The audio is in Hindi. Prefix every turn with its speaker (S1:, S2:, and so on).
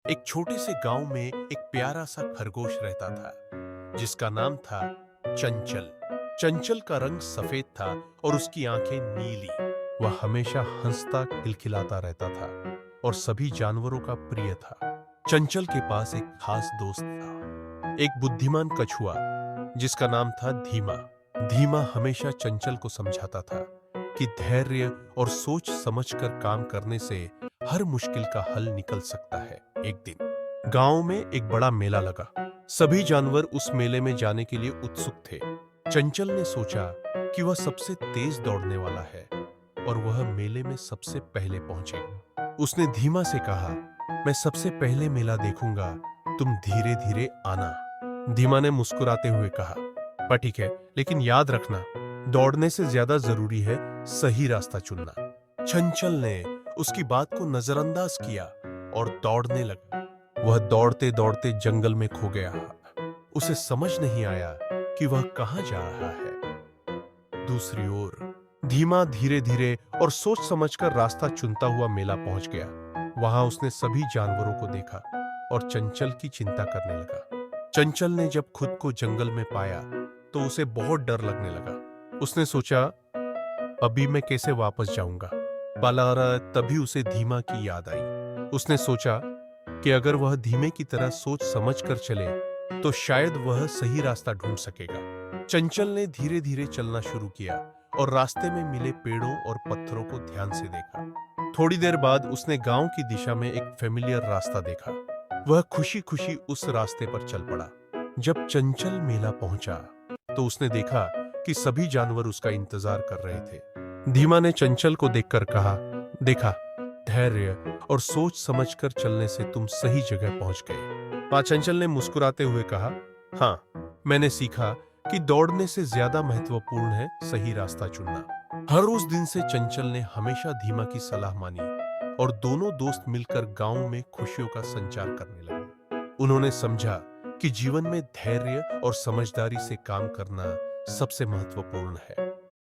S1: एक छोटे से गांव में एक प्यारा सा खरगोश रहता था जिसका नाम था चंचल। चंचल का रंग सफेद था और उसकी आंखें नीली। वह हमेशा हंसता खिलखिलाता रहता था और सभी जानवरों का प्रिय था। चंचल के पास एक खास दोस्त था, एक बुद्धिमान कछुआ जिसका नाम था धीमा। धीमा हमेशा चंचल को समझाता था कि धैर्य और सोच समझकर काम करने से हर मुश्किल का हल निकल सकता है। एक दिन गांव में एक बड़ा मेला लगा। सभी जानवर उस मेले में जाने के लिए उत्सुक थे। चंचल ने सोचा कि वह सबसे तेज दौड़ने वाला है और वह मेले में सबसे पहले पहुंचेगा। उसने धीमा से कहा, मैं सबसे पहले मेला देखूंगा, तुम धीरे धीरे आना। धीमा ने मुस्कुराते हुए कहा, पर ठीक है, लेकिन याद रखना, दौड़ने से ज्यादा जरूरी है सही रास्ता चुनना। चंचल ने उसकी बात को नजरअंदाज किया और दौड़ने लगा। वह दौड़ते दौड़ते जंगल में खो गया। उसे समझ नहीं आया कि वह कहां जा रहा है। दूसरी ओर धीमा धीरे धीरे और सोच समझकर रास्ता चुनता हुआ मेला पहुंच गया। वहां उसने सभी जानवरों को देखा और चंचल की चिंता करने लगा। चंचल ने जब खुद को जंगल में पाया तो उसे बहुत डर लगने लगा। उसने सोचा, अभी मैं कैसे वापस जाऊंगा। बालारा तभी उसे धीमा की याद आई। उसने सोचा कि अगर वह धीमे की तरह सोच समझ कर चले तो शायद वह सही रास्ता ढूंढ सकेगा। चंचल ने धीरे धीरे चलना शुरू किया और रास्ते में मिले पेड़ों और पत्थरों को ध्यान से देखा। थोड़ी देर बाद उसने गांव की दिशा में एक फेमिलियर रास्ता देखा। वह खुशी खुशी उस रास्ते पर चल पड़ा। जब चंचल मेला पहुंचा तो उसने देखा कि सभी जानवर उसका इंतजार कर रहे थे। धीमा ने चंचल को देखकर कहा, देखा, धैर्य और सोच समझकर चलने से तुम सही जगह पहुंच गए। चंचल ने मुस्कुराते हुए कहा, हाँ, मैंने सीखा कि दौड़ने से ज्यादा महत्वपूर्ण है सही रास्ता चुनना। हर उस दिन से चंचल ने हमेशा धीमा की सलाह मानी और दोनों दोस्त मिलकर गांव में खुशियों का संचार करने लगे। उन्होंने समझा कि जीवन में धैर्य और समझदारी से काम करना सबसे महत्वपूर्ण है।